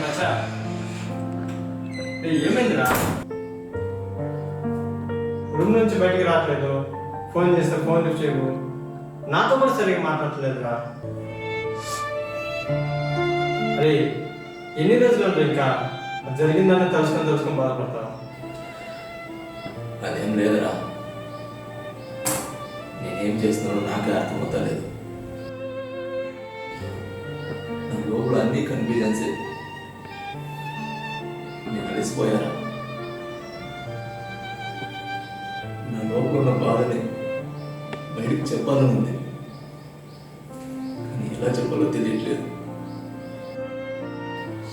మచ్చా ఏమైందిరా? రూమ్ నుంచి బయటికి రావట్లేదు, ఫోన్ చేస్తే ఫోన్ లిఫ్ట్ చేయవు, నాతో కూడా సరిగ్గా మాట్లాడలేదురా. అరే ఎన్ని రోజులు ఉంటాయి ఇంకా? జరిగిందని తెలుసుకొని బాధపడతావు. అదేం లేదురా, నేనేం చేస్తున్నానో నాకే అర్థమవుతా లేదు. నా లోపల అన్నీ కన్ఫ్యూజన్సే. నేను అలసిపోయారా? నా లోపల ఉన్న బాధని బయటికి చెప్పాలని ఉంది, కానీ ఎలా చెప్పాలో తెలియట్లేదు.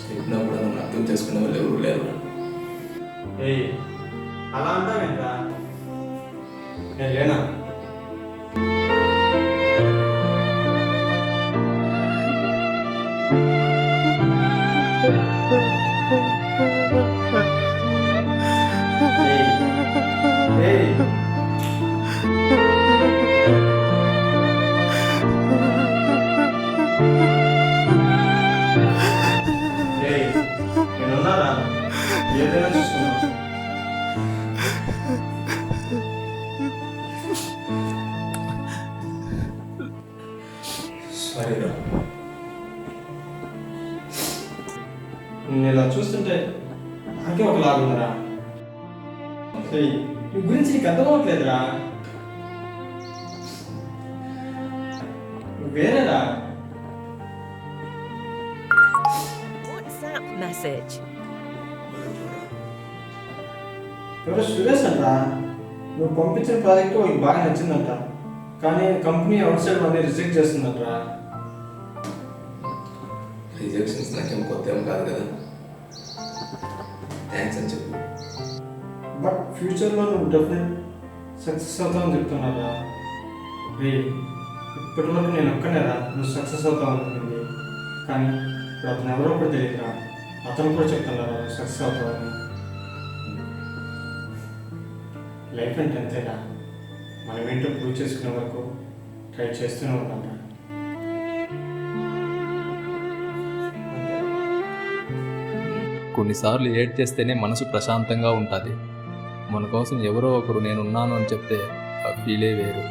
చెప్పినప్పుడు నన్ను అర్థం చేసుకునే వాళ్ళు ఎవరు లేరు. అలా అంటావేంట్రా? నేను లేనా? నేనున్నారా? ఏదైనా చూసుకున్నా. సరేరా, నేను ఇలా చూస్తుంటే నాకే ఒకలాగుందిరా. నీ గురించి నీకు అర్థం అవ్వట్లేదురా. వేరేరా. WhatsApp message. ఎవరో సురేష్ అంటరా, నువ్వు పంపించిన ప్రాజెక్ట్ వాళ్ళకి బాగా నచ్చిందంట, కానీ company outside money reject చేస్తుందంటరా. రిజెక్షన్స్ నాకేం కొత్త ఏం కాదు కదా, థ్యాంక్స్ అని చెప్పు. బట్ ఫ్యూచర్లో నువ్వు డెఫినెట్ సక్సెస్ అవుతావని చెప్తున్నారా. ఇప్పటి వరకు నేను ఒక్కనేరా నువ్వు సక్సెస్ అవుతావు అనుకుంది, కానీ ఇప్పుడు అతను ఎవరో కూడా తెలియదురా. అతను కూడా చెప్తున్నారా నువ్వు సక్సెస్ అవుతావని. లైఫ్ అంటే అంతేరా, మనం ఏంటో ప్రూవ్ చేసుకునే వరకు ట్రై చేస్తూనే ఉంటాం. కొన్నిసార్లు ఏడ్ చేస్తేనే మనసు ప్రశాంతంగా ఉంటుంది. మన కోసం ఎవరో ఒకరు నేనున్నాను అని చెప్తే ఆ ఫీలే వేరు.